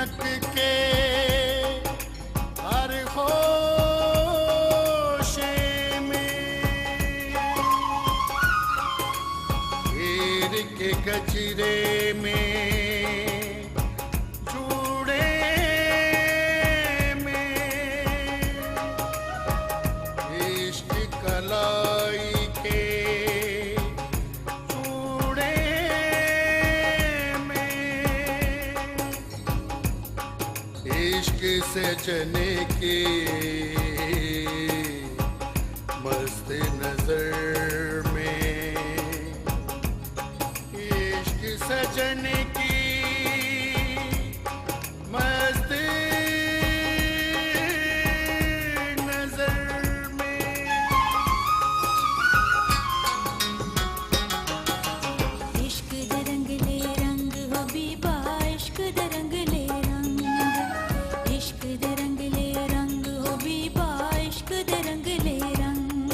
सिमट के हर होशे में हीर के गजरे में जूड़े में इश्क कलाई के जूड़े में इश्क सजने की मस्त नजर में इश्क सजने की मस्त नजर में इश्क दे रंगले रंग हो बीबा इश्क दे रंगले रंग इश्क दे रंगले रंग हो बीबा इश्क दे रंगले रंग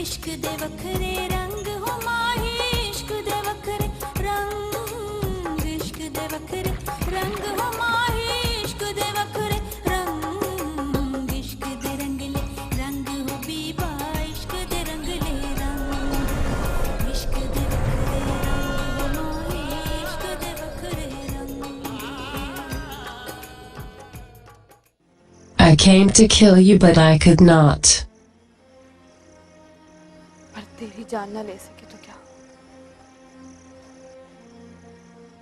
इश्क दे वखरे रंग हो माही इश्क दे वखरे रंग इश्क दे वखरे रंग हो माही इश्क दे वखरे रंग इश्क दे रंगले रंग हो बीबा इश्क दे रंगले रंग इश्क दे वखरे रंग हो माही इश्क दे वखरे रंग I came to kill you but I could not. पर तेरी जान ना ले सके तो क्या?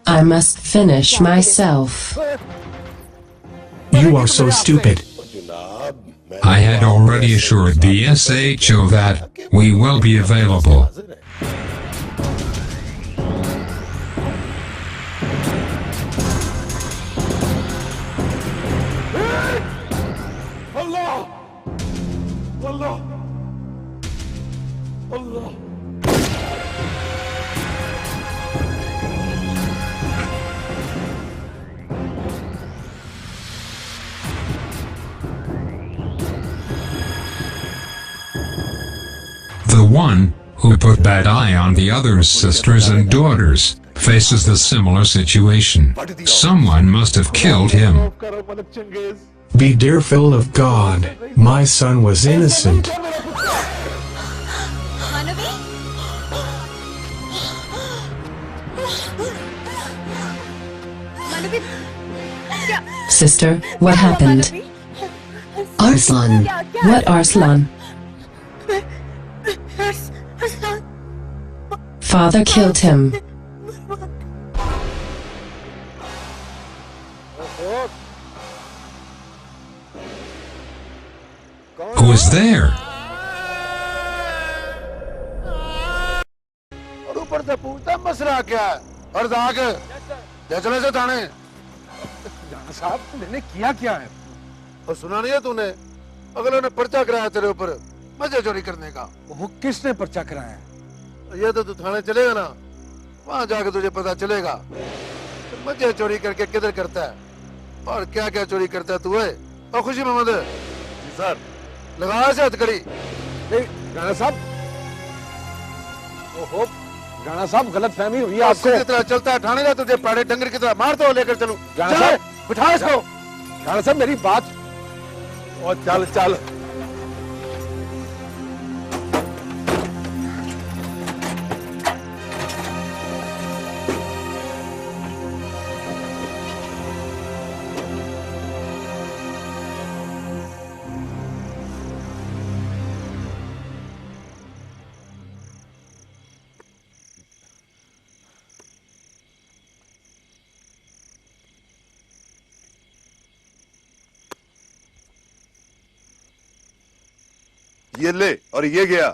I must finish myself. You are so stupid. I had already assured the SHO that we will be available. Allah Allah Allah The one who put bad eye on the other's sisters and daughters faces the similar situation. Someone must have killed him. Be fearful of God. My son was innocent. मानवी मानवी क्या Sister, what happened? Arslan. What Arslan? Father killed him. Who is there? और ऊपर से पूछता मसला क्या है और जाग चले से थाने जाना साहब मैंने किया क्या है? और सुना नहीं है तूने अगले ने पर्चा कराया तेरे ऊपर मजे चोरी करने का वो किसने पर्चा कराया? ये तो तू थाने चलेगा ना वहां जाके तुझे पता चलेगा मजे चोरी करके किधर करता है और क्या क्या चोरी करता है तू है और खुशी मोहम्मद जी सर लगाया से हथकड़ी नहीं राणा साहब, ओहो राणा साहब गलत फहमी हुई है आपको। की तरह चलता है थाने का तुझे पाड़े डंगर की तरह मार दो लेकर चलूं राणा साहब बिठा इसको राणा साहब मेरी बात और चल चल ये ले और ये गया।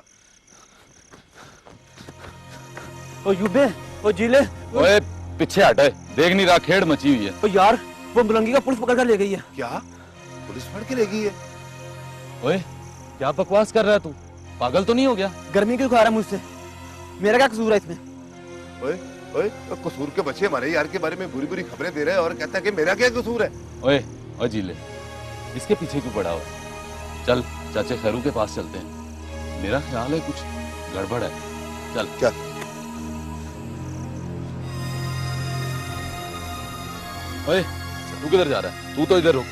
ओ यूबे, ओ जीले, ओए पीछे हट, देख नहीं रहा खेड़ मची हुई है। ओ यार वो मुलंगी का पुलिस पकड़ कर ले गई है। क्या पुलिस पकड़ के ले गई है? ओए क्या बकवास कर रहा है तू, पागल तो नहीं हो गया? गर्मी क्यों खा रहा है मुझसे, मेरा क्या कसूर है इसमें? ओए ओए कसूर के बच्चे हमारे यार के बारे में बुरी बुरी खबरें दे रहे हैं और कहता है कि मेरा क्या कसूर है? ओए ओ जीले, इसके पीछे क्यों पड़ा हो? चल चाचे खैरू के पास चलते हैं, मेरा ख्याल है कुछ गड़बड़ है। चल चल। ओए तू किधर जा रहा है? तू तो इधर रुक।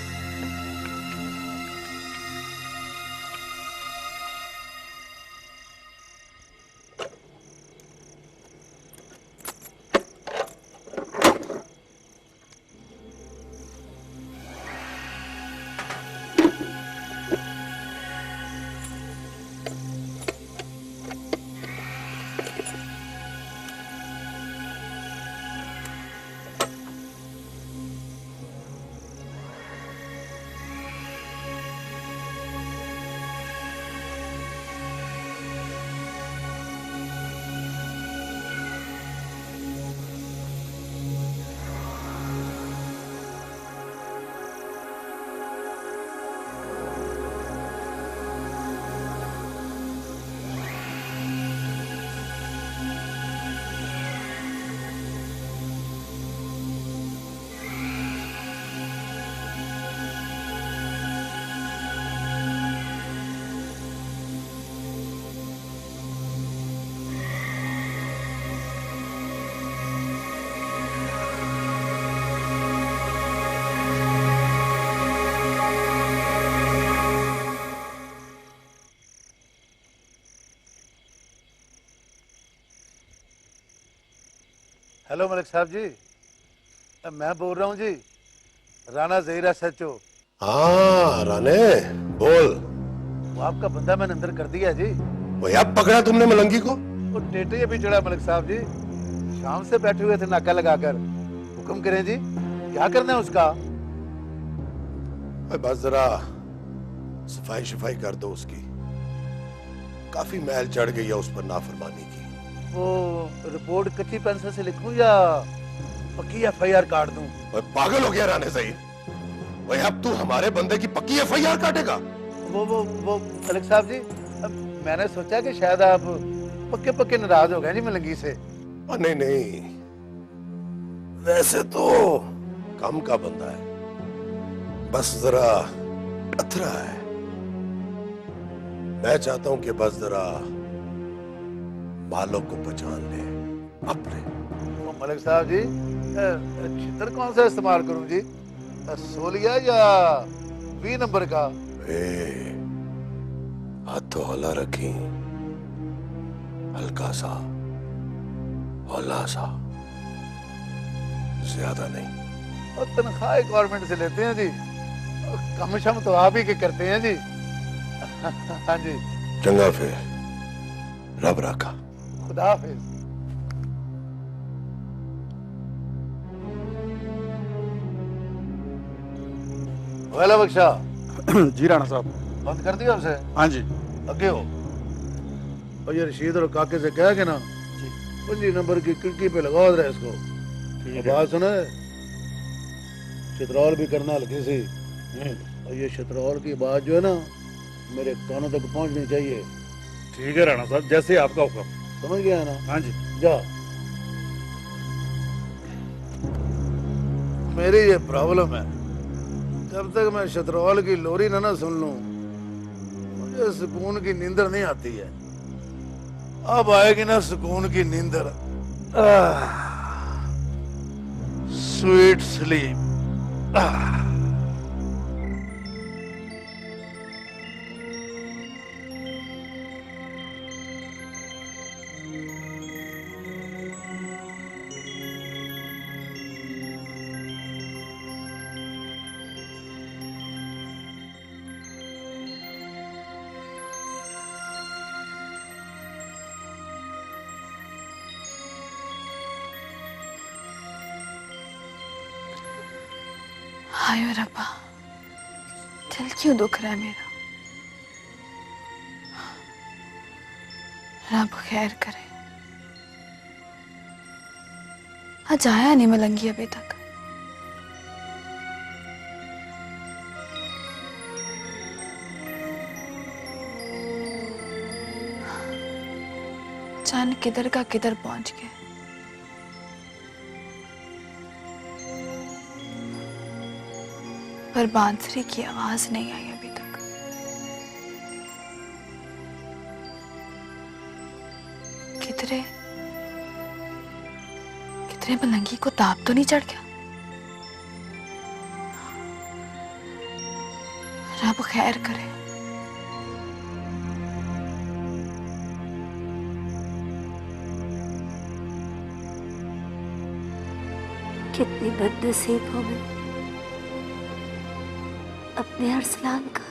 हेलो मलिक साहब जी, मैं बोल रहा हूँ जी, राणा ज़हीर SHO। हाँ राणे बोल। वो आपका बंदा मैंने अंदर कर दिया जी। वो अब पकड़ा तुमने मलंगी को? वो टेटे अभी चढ़ा मलिक साहब जी, शाम से बैठे हुए थे नाका लगाकर। हुक्म करें जी, क्या करना है उसका? बस जरा सफाई शफाई कर दो उसकी, काफी मैल चढ़ गई है उस पर नाफरमानी की। वो रिपोर्ट कच्ची पेंसिल से लिखूं या पक्की FIR काट दूं? पागल हो गया राणे ज़हीर? वही अब तू हमारे बंदे की पक्की FIR काटेगा? वो मलिक साहब जी, मैंने सोचा कि शायद आप पक्के पक्के नाराज हो गए जी मलंगी से। नहीं नहीं, वैसे तो कम का बंदा है, बस जरा अथरा है। मैं चाहता हूं कि बस जरा बालों को पहचान ले अपने। वो मलिक साहब जी, छितर कौन सा इस्तेमाल करूं जी? 16 या 20 नंबर का? हाथों हौला रखी, हल्का सा हौला सा, ज्यादा नहीं। और तनख्वाह गवर्नमेंट से लेते हैं जी, कम शम तो आप ही के करते हैं जी। हाँ जी। चंगा फिर, रब रखा। खुदा हाफिज। वेला बख्शा। जी राणा साहब। बंद कर दिया उसे? हाँ जी। आगे हो। और ये रशीद और काके से कह के ना 25 नंबर की खिड़की पे लगा दे इसको। बात सुने, चित्रौल भी करना हल्की सी, और ये चित्रौल की बात जो है ना मेरे कानों तक पहुंचनी चाहिए। ठीक है राणा साहब, जैसे आपका हुक्म। समझ गया ना? हाँ जी। जा। मेरी ये प्रॉब्लम है, जब तक मैं शतरौल की लोरी ना सुन लूं मुझे सुकून की नींदर नहीं आती है। अब आएगी ना सुकून की नींदर, स्वीट स्लीप। हाय रब्बा, दिल क्यों दुख रहा है मेरा। रब खैर करे। आज आया नहीं मलंगी अभी तक। जान किधर का किधर पहुंच गए। पर बांसुरी की आवाज नहीं आई अभी तक। किधरे किधरे मलंगी को ताप तो नहीं चढ़ गया? रब खैर करे। कितनी बदनसीब हूं मैं, अपने अरसलान का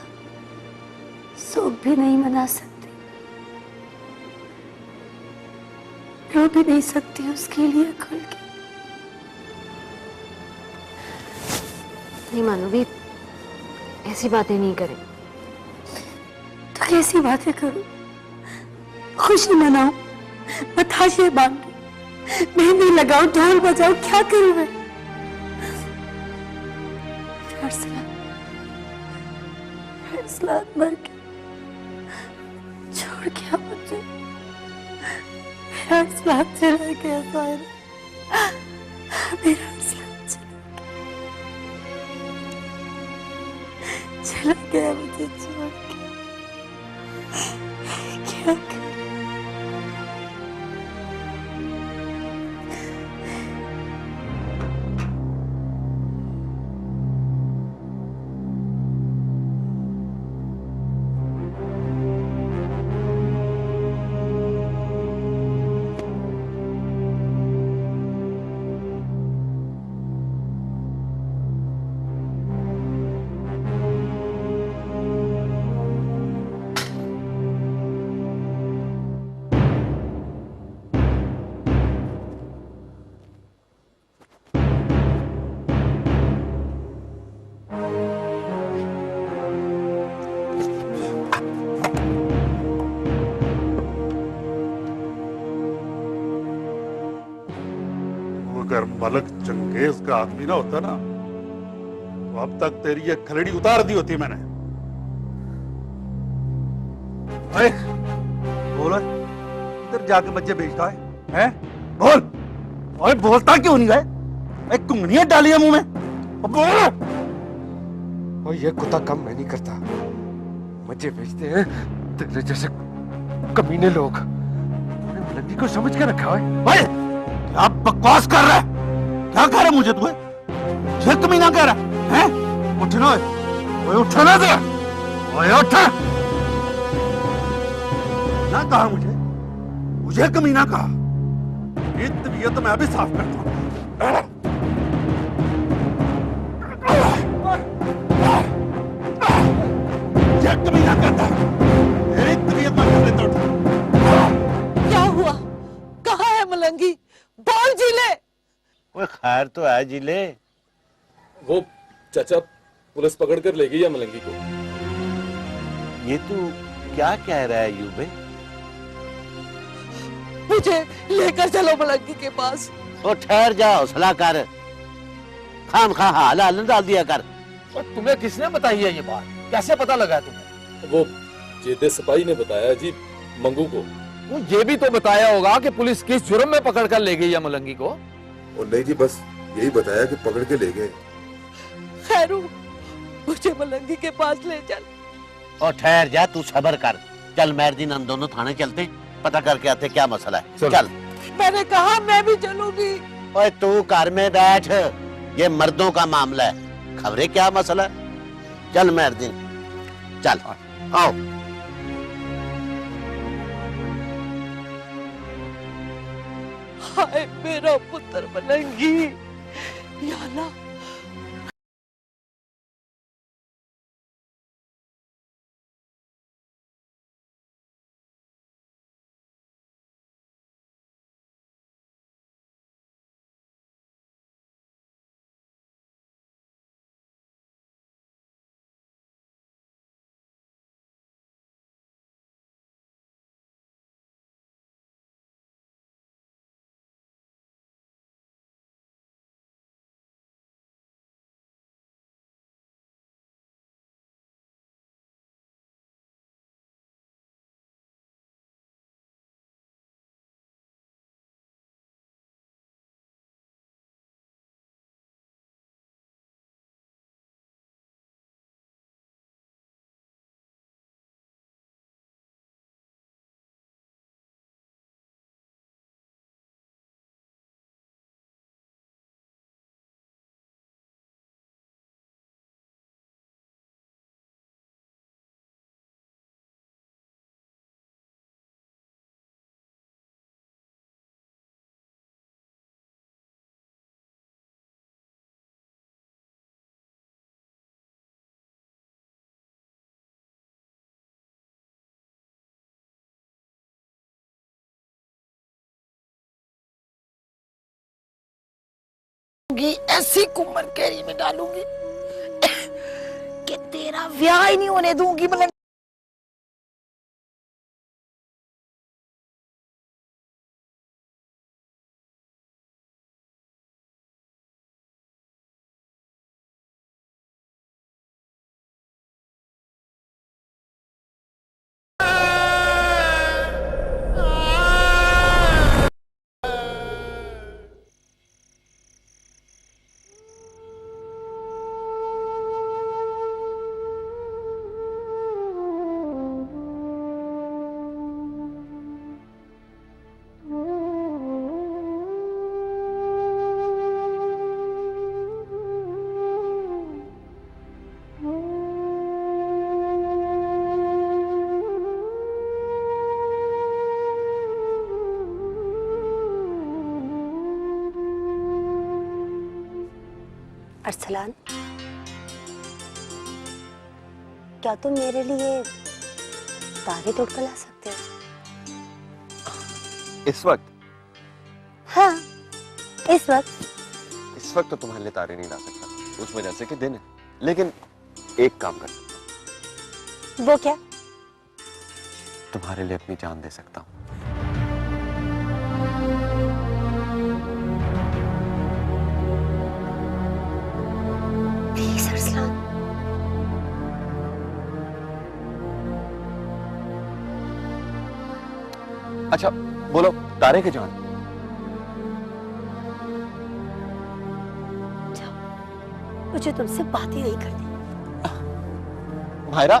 शोक भी नहीं मना सकती, रो भी नहीं सकती उसके लिए खुल के। नहीं मानवी, ऐसी बातें नहीं करें। तो कैसी बातें करूं? खुशी मनाऊं, बताशे बांधूं, मेहंदी लगाऊं, ढोल बजाऊं, क्या करूं मैं? अरसलान मर के छोड़ गया मुझे, मेरा अरसलान चला गया सायरा, मेरा अरसलान चला गया मुझे छोड़ के। क्या करूं? अगर मलक चंगेज का आदमी ना होता ना, तो अब तक तेरी ये खलड़ी उतार दी होती मैंने। अरे बोल, इधर जाके बच्चे बेचता है? बोल। ओए बोलता क्यों नहीं गए? कुंगनियां डाली है मुंह में, बोल। और ये कुत्ता काम मैं नहीं करता, मजे बेचते हैं तेरे जैसे कमीने लोग। तूने मलंगी को समझ के रखा है? भाई क्या बकवास कर रहा है? क्या कह रहा है मुझे तुम्हें? मुझे कमीना कह रहा है? उठना है, उठना दे, उठ। ना कहा मुझे कमीना कहा। ये तबीयत मैं अभी साफ करता हूँ। ये कमीना कहता है, मेरी तबीयत मैं कर लेता हूँ। क्या हुआ? कहाँ है मलंगी? बोल जिले। वो खैर तो है जिले। वो चाचा पुलिस पकड़ कर ले गई है मलंगी को। ये तू क्या कह रहा है यूबे? मुझे लेकर चलो मलंगी के पास। तो ठहर जा, हौसला कर, खाम खा हाल हाल डाल दिया कर। और तुम्हें किसने बताई है ये बात? कैसे पता लगा तुम्हें? वो जेदे सिपाही ने बताया जी मंगू को। वो ये भी तो बताया होगा कि पुलिस किस जुर्म में पकड़ कर ले गई है मलंगी को। और नहीं जी, बस यही बताया कि पकड़ के ले गए। खैरू, मुझे मलंगी के पास ले चल। और ठहर जा, तू सब्र कर। चल मेरे दिन हम दोनों थाने चलते, पता करके आते क्या मसला है। चल। मैंने कहा मैं भी चलूंगी। ओए तू घर में बैठ, ये मर्दों का मामला है, खबरें क्या मसला है। चल मेरे दिन, चल आओ। हाय मेरा पुत्र मलंगी, या अल्लाह डालूंगी, ऐसी कुम्मर कैरी में डालूंगी कि तेरा ब्याह ही नहीं होने दूंगी। मतलब अरसलान, क्या तुम मेरे लिए तारे तोड़कर ला सकते हो? इस वक्त? हाँ, इस वक्त तो तुम्हारे लिए तारे नहीं ला सकता, उस वजह से कि दिन है। लेकिन एक काम कर सकता हूँ। वो क्या? तुम्हारे लिए अपनी जान दे सकता हूँ। प्लीज अरसलान। अच्छा बोलो, तारे के जान। मुझे तुमसे बात ही नहीं करनी। मायरा,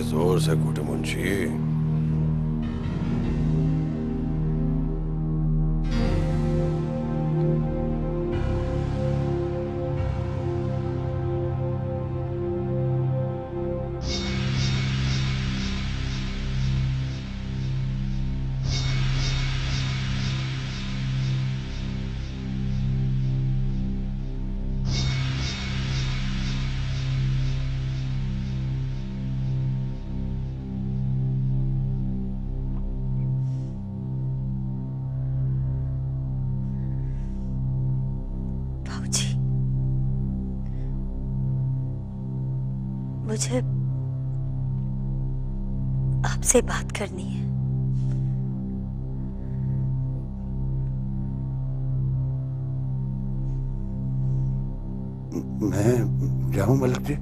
जोर से कूटे मुंशी। मुझे आपसे बात करनी है। मैं जाऊं मलिक जी?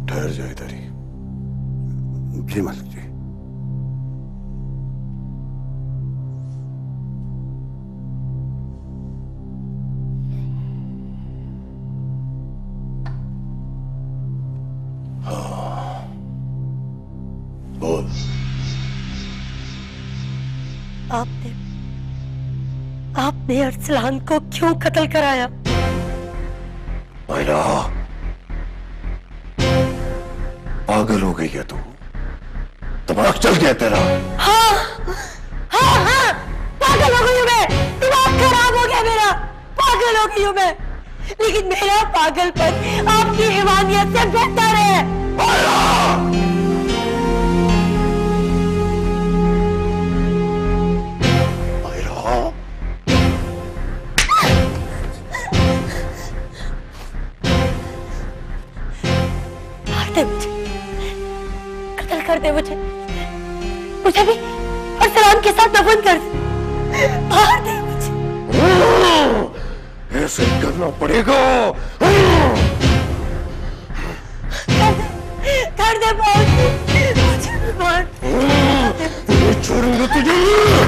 ठहर जाए इधर ही। जी मलिक जी। आपने अरसलान को क्यों कत्ल कराया? मायरा, पागल हो गई है तू? दिमाग चल गया तेरा? हाँ, हाँ, हाँ, पागल पागल हो गई हूँ मैं, दिमाग खराब हो गया मेरा, पागल हो गई हूँ मैं। लेकिन मेरा पागलपन आपकी हैवानियत से बेहतर है। कत्ल कर दे मुझे भी और सलाम के साथ दफन कर दे, मार दे मुझे। ऐसे करना पड़ेगा। कर दे मुझे मार छोड़ूंगा तुझे।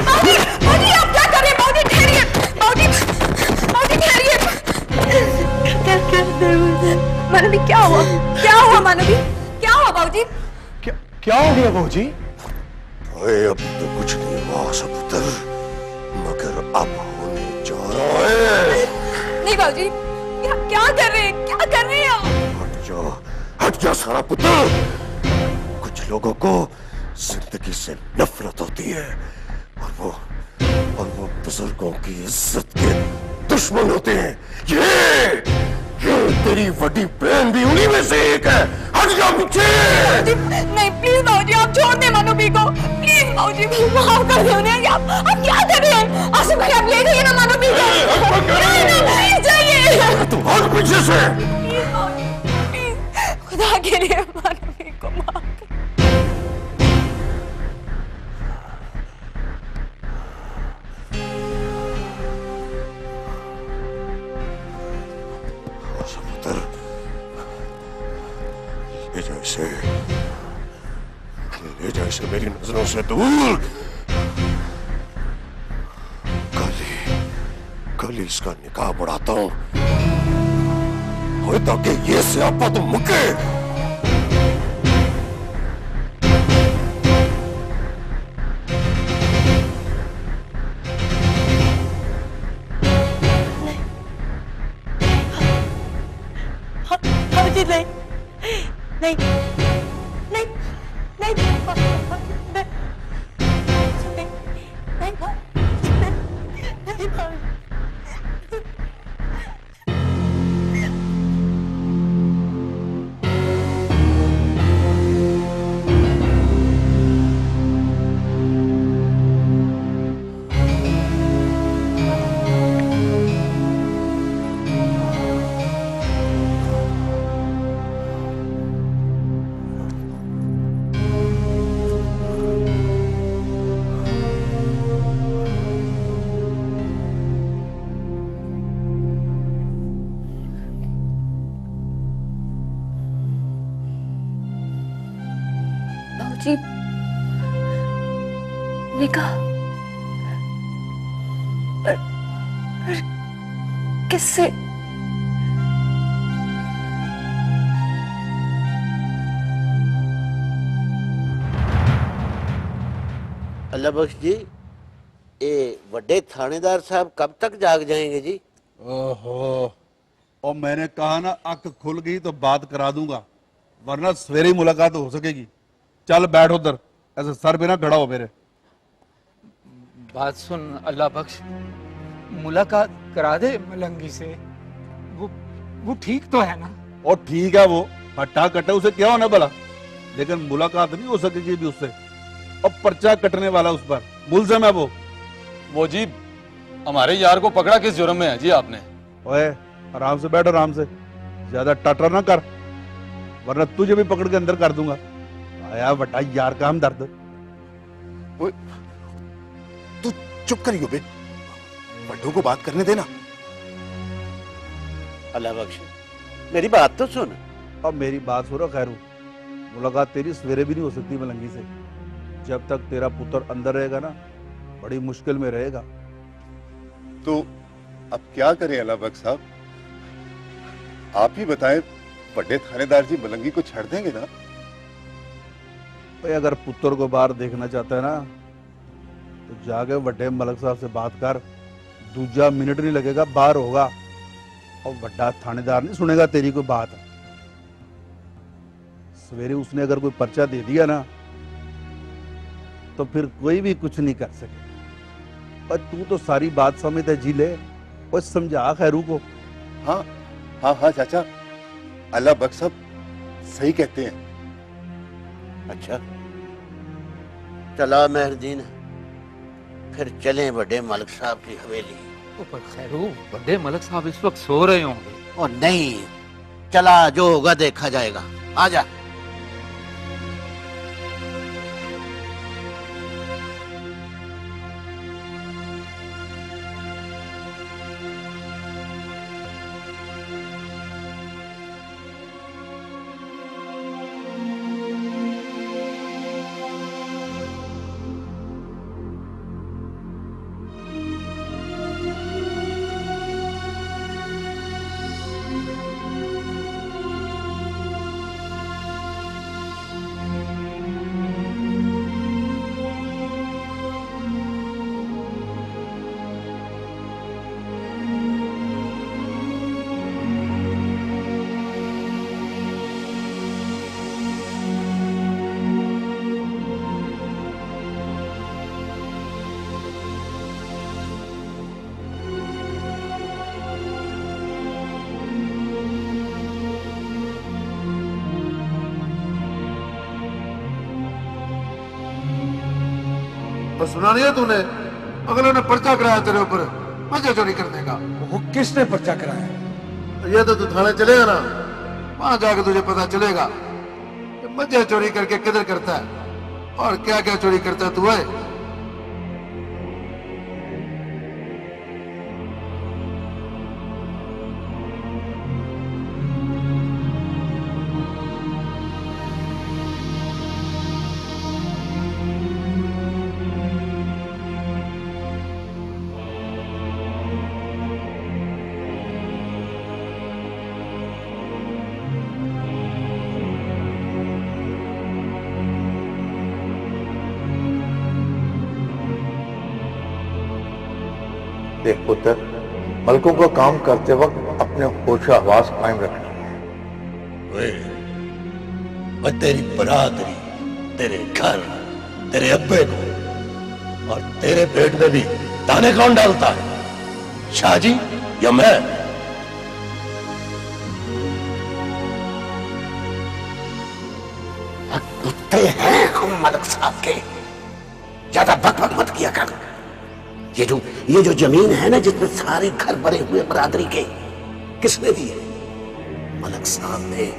बाबूजी आप क्या कर रहे हैं? बाबूजी ठहरिए, बाबूजी ठहरिए। कर दे मुझे। मानवी क्या हुआ? क्या हुआ मानवी? क्या हुआ बाबूजी? क्या हो गया बाबूजी? अभी तो कुछ नहीं हुआ सपुत्र, मगर अब होने जा रहा है। नहीं बाबूजी, क्या कर रहे हैं? क्या कर रहे हैं? हट जा सारा पुत्र। कुछ लोगों को जिंदगी से नफरत होती है और वो बुजुर्गों की इज्जत के दुश्मन होते हैं। ये तेरी बड़ी बहन भी उन्हीं में से एक है। हट जा पीछे। नहीं प्लीज बाबूजी, आप छोड़ दे मानवी को, प्लीज बाबूजी माफ कर दे उन्हें। आप क्या कर रहे हैं? आसिफ भाई आप ले जाइए ना मानवी को। नहीं जाइए, तू हट पीछे से। प्लीज बाबूजी, प्लीज खुदा के लिए मानवी को माफ कर। ले जा इसे मेरी नजरों से दूर। कल इसका निकाह बढ़ाता हूं ताकि ये स्यापा तो मुके। नहीं नहीं नहीं निकाह किससे? अल्लाह बख्श जी, ये बड़े थानेदार साहब कब तक जाग जाएंगे जी? ओहो, और मैंने कहा ना आंख खुल गई तो बात करा दूंगा, वरना सवेरे ही मुलाकात हो सकेगी। चल बैठ उधर, ऐसे सर पे ना खड़ा हो मेरे। बात सुन अल्लाह बख्श, मुलाकात करा दे मलंगी से। वो ठीक तो है ना? और ठीक है, वो हट्टा कट्टा उसे क्या होना भला, लेकिन मुलाकात नहीं हो सकेगी भी उससे। और पर्चा कटने वाला उस पर मुलजम है वो जी हमारे यार को पकड़ा किस जुर्म में है जी आपने? ओए आराम से बैठ, आराम से, ज्यादा टटर ना कर, वरना तुझे भी पकड़ के अंदर कर दूंगा। आया बड़ा यार का हम दर्द। तू चुप करियो बे, बड्डों को बात करने देना। अल्लाह बख्श, मेरी बात तो सुन। अब मेरी बात सुनो खैरू, मुलाकात तेरी सवेरे भी नहीं हो सकती मलंगी से। जब तक तेरा पुत्र अंदर रहेगा ना, बड़ी मुश्किल में रहेगा। तो अब क्या करें अल्लाह बख्श साहब, आप ही बताएं, बड़े थानेदार जी मलंगी को छाड़ देंगे ना? भाई अगर पुत्र को बाहर देखना चाहता है ना, तो जाके बड़े मलक साहब से बात कर, दूजा मिनट नहीं लगेगा, बाहर होगा। और बड़ा थानेदार नहीं सुनेगा तेरी कोई बात। सवेरे उसने अगर कोई पर्चा दे दिया ना, तो फिर कोई भी कुछ नहीं कर सके। पर तू तो सारी बात समझ है झीले, और समझा खैरू को। हाँ हाँ हाँ चाचा, अल्लाह बख्श साहब सही कहते हैं। अच्छा चला मेहरदीन, फिर चलें बड़े मलिक साहब की हवेली। पर खैरू, बड़े मलिक साहब इस वक्त सो रहे होंगे। और नहीं, चला जो होगा देखा जाएगा। आजा। बस सुना नहीं है तूने? अगले ने पर्चा कराया तेरे ऊपर मजे चोरी करने का। वो किसने पर्चा कराया? ये तो तू थाने चलेगा ना, वहां जाके तुझे पता चलेगा कि मजे चोरी करके किधर करता है और क्या क्या चोरी करता है तू है। देख पुत्र, मलकों का काम करते वक्त अपने होश हवास कायम रखना। मैं तेरी बरादरी, तेरे घर, तेरे अब्बे को और तेरे पेट में भी दाने कौन डालता है, शाहजी या मैं? कुत्ते हैं हम मलिक साहब के, ज्यादा बकबक मत किया कर। ये जो जमीन है ना जिसमें सारे घर बने हुए बरादरी के, किसने दी है? मलिक साहब ने।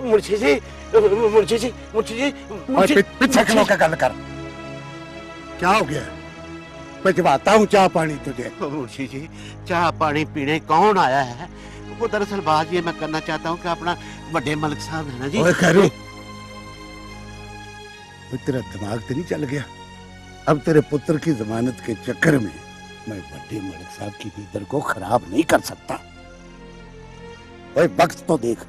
मुंशी जी, मुंशी जी, मुंशी जी, पीछे खलो के गल कर। क्या हो गया? भिजवाता हूँ चाह पानी तुझे। मुंशी जी, चाह पानी पीने कौन आया है? वो दरअसल बात ये मैं करना चाहता हूँ कि अपना बड़े मलिक साहब है ना जी। ओए खैरू, तेरा दिमाग तो नहीं चल गया? अब तेरे पुत्र की जमानत के चक्कर में मैं बड़े मलिक साहब की नींद को खराब नहीं कर सकता। ओए वक्त तो देख,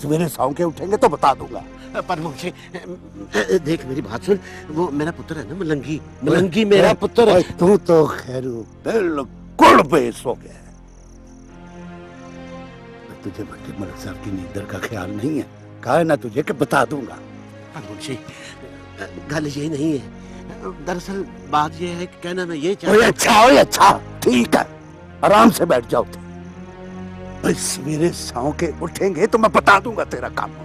सवेरे सौ के उठेंगे तो बता दूंगा। पर मुझे देख, मेरी बात सुन, वो मेरा पुत्र है ना मलंगी, मलंगी मेरा पुत्र है। तू तो खैरू बिल्कुल बेस हो गया है। तुझे बड़े मलिक साहब की नींदर का ख्याल नहीं है? कहा है ना तुझे कि बता दूंगा। मुंशी, गल ये नहीं है, दरअसल बात ये है कि कहना मैं ये चाहता। अच्छा, अच्छा, ठीक है, आराम से बैठ जाओ तुम। भाई सवेरे सौ के उठेंगे तो मैं बता दूंगा तेरा काम।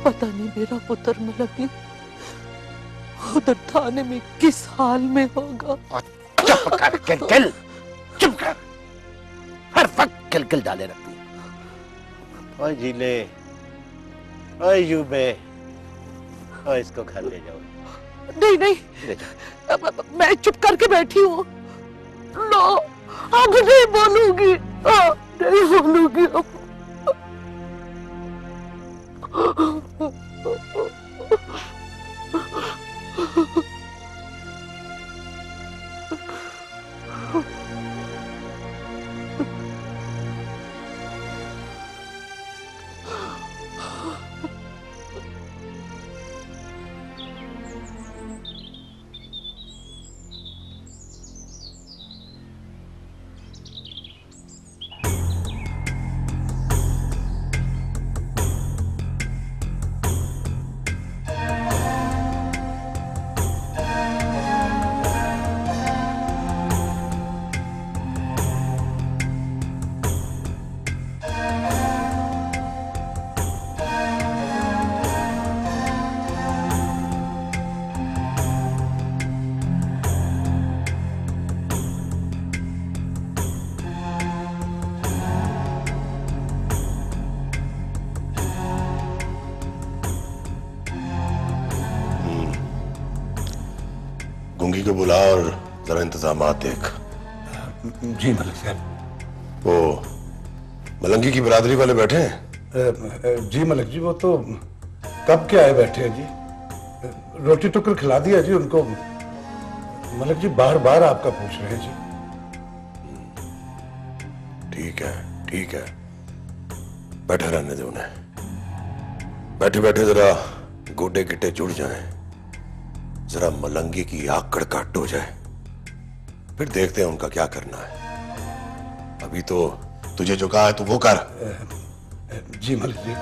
पता नहीं मेरा पुत्र मलंगी उधर थाने में किस हाल में होगा। चुप कर किलकिल, चुप कर। हर वक्त किलकिल डाले रखती है। ओए जीले, ओए यूबे, ओए इसको घर ले जाओ। नहीं नहीं, ले जाओ। मैं चुप करके बैठी हूँ। नो, अब नहीं बोलूंगी, नहीं बोलूंगी अब। गुंगी को बुला और जरा इंतजामात देख। जी मलिक साहब। वो मलंगी की बिरादरी वाले बैठे हैं? जी मलिक जी, वो तो कब के आए बैठे हैं जी। रोटी टुकड़ खिला दिया जी उनको। मलिक जी बार बार आपका पूछ रहे हैं जी। ठीक है, ठीक है, बैठे रहने दे उन्हें। बैठे बैठे जरा गोडे गिट्टे जुड़ जाएं, जरा मलंगी की आकड़ काट हो जाए, फिर देखते हैं उनका क्या करना है। अभी तो तुझे जो कहा है तू वो कर। जी मलिक जी।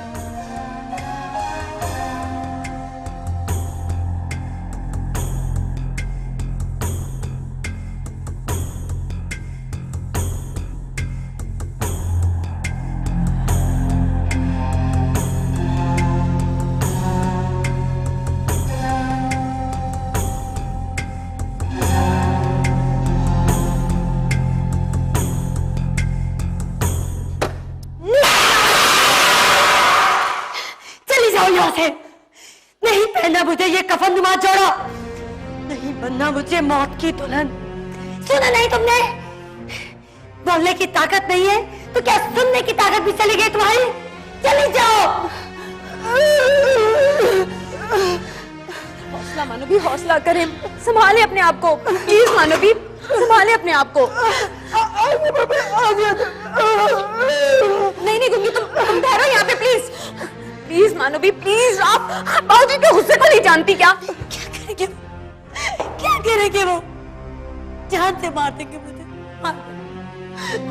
नहीं पहना मुझे ये कफन नुमा जोड़ा, नहीं बनना मुझे मौत की दुल्हन। सुना नहीं तुमने? बोलने की ताकत नहीं है तो क्या सुनने की ताकत भी चली गई तुम्हारी? चली जाओ। हौसला मानवी, हौसला करें, संभाले अपने आप को, प्लीज मानवी, संभाले अपने आप को। नहीं नहीं गुंगी, तुम ठहरो यहाँ पे प्लीज, प्लीज मानवी प्लीज। आप बाबूजी के गुस्से को नहीं जानती क्या? क्या करेंगे, क्या करेंगे वो? जान से मार देंगे मुझे,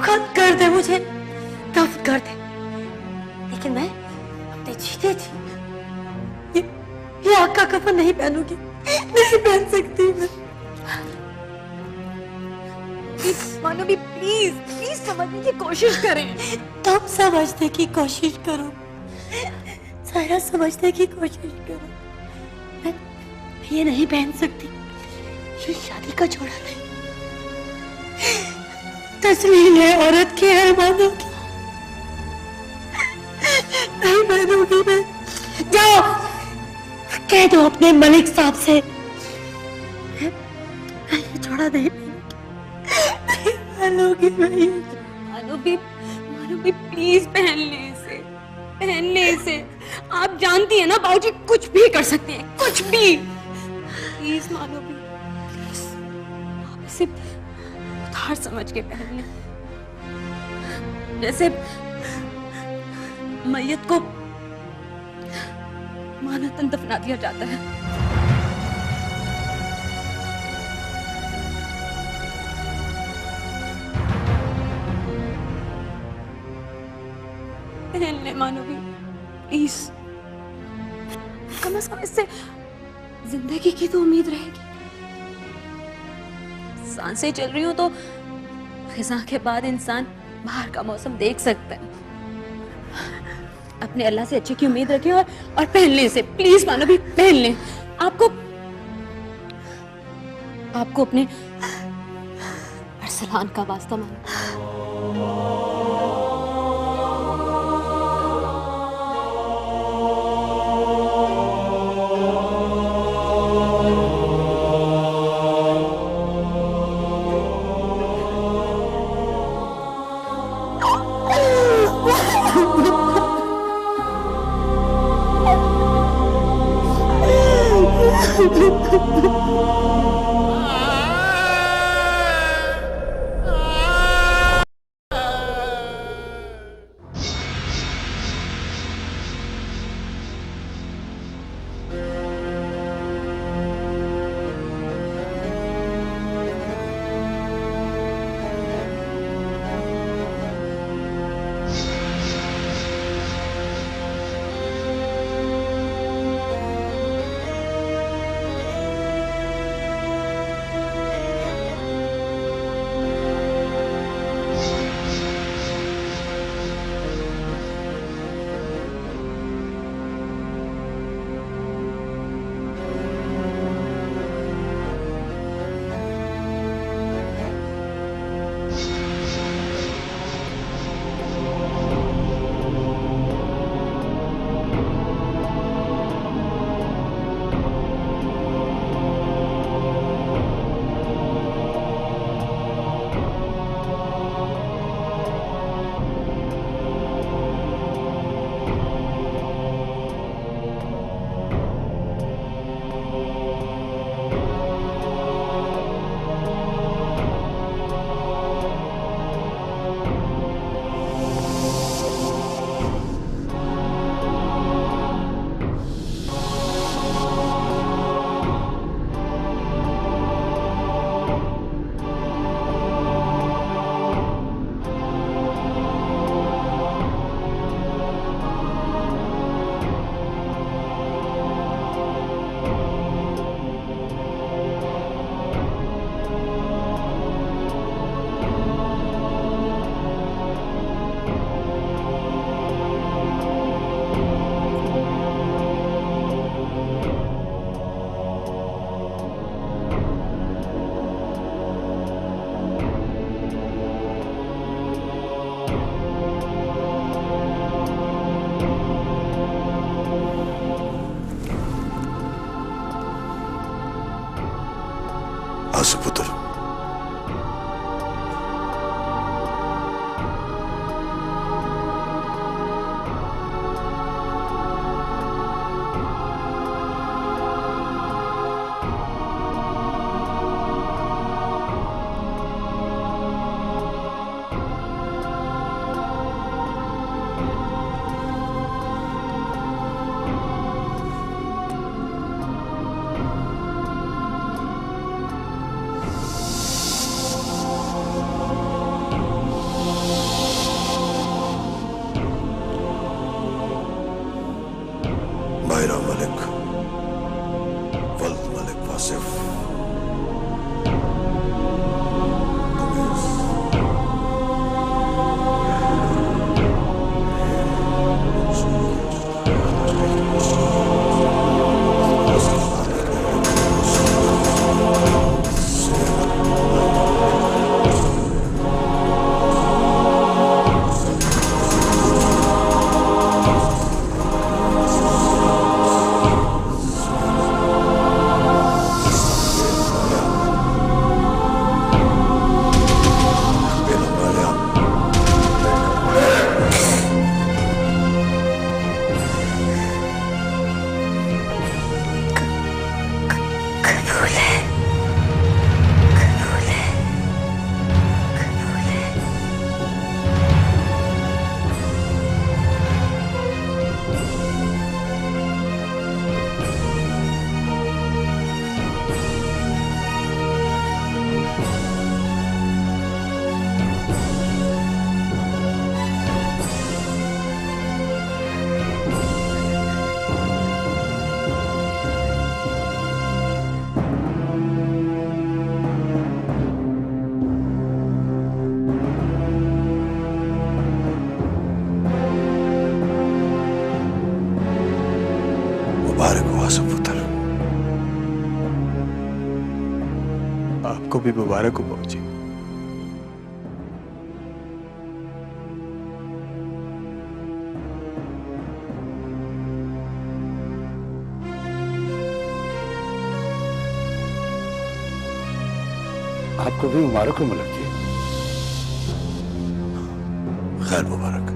खत्म कर दे मुझे, दफन कर दे। लेकिन मैं अपने जीते जी ये आग का कफन नहीं पहनूंगी, नहीं पहन सकती मैं। मानवी प्लीज प्लीज समझने की कोशिश करें। तुम समझने की कोशिश करो, सारा समझने की कोशिश करो। मैं ये नहीं पहन सकती, ये शादी का जोड़ा नहीं, तस्वीर है औरत के अरमानों की, नहीं पहनूंगी मैं। जाओ कह दो अपने मलिक साहब से मैं ये जोड़ा नहीं पहनूंगी मैं। मानवी मानवी प्लीज पहन ले इसे, पहन ले इसे। आप जानती हैं ना बाबूजी कुछ भी कर सकते हैं, कुछ भी। प्लीज मानवी, प्लीज आप इसे उधार समझ के पहन लें, जैसे मैयत को मानतन दफना दिया जाता है। पहन ले मानवी, प्लीज। कम से कम इससे जिंदगी की तो उम्मीद रहेगी। सांसें चल रही हो तो खिज़ां के बाद इंसान बाहर का मौसम देख सकता है। अपने अल्लाह से अच्छे की उम्मीद रखें और पहन लें इसे, प्लीज मानवी, पहन लें। आपको अपने अरसलान का वास्ता मानो। आपको भी मुबारक हो बाबूजी। आपको भी मुबारक हो मलक जी। खैर मुबारक।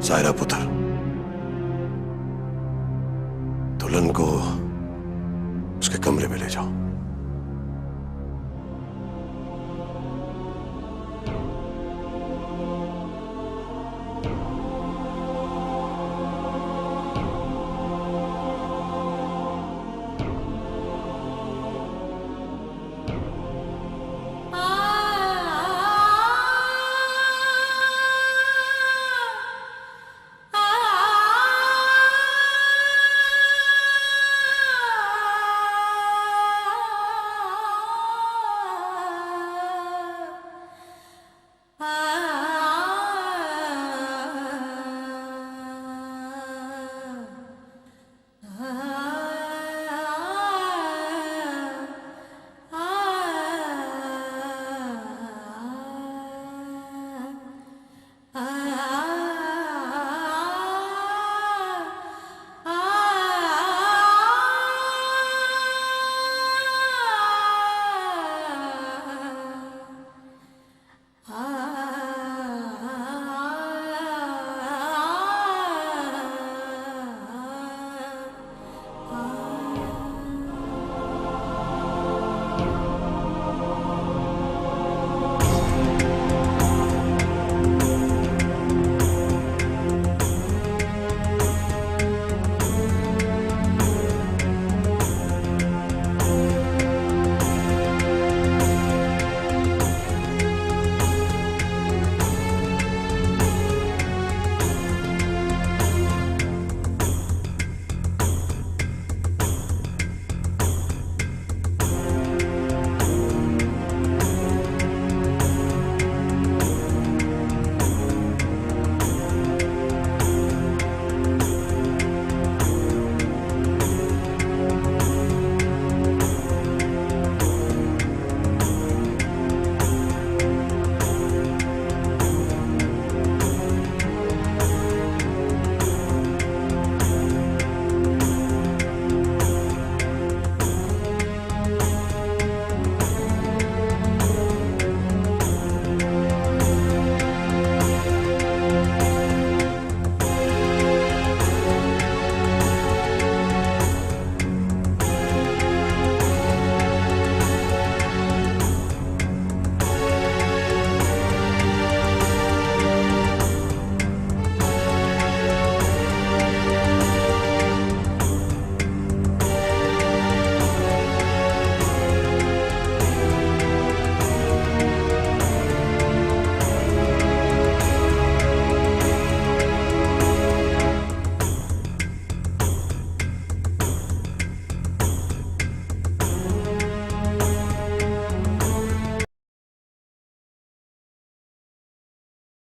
सायरा पुत्र, दुल्हन को उसके कमरे में ले जाओ।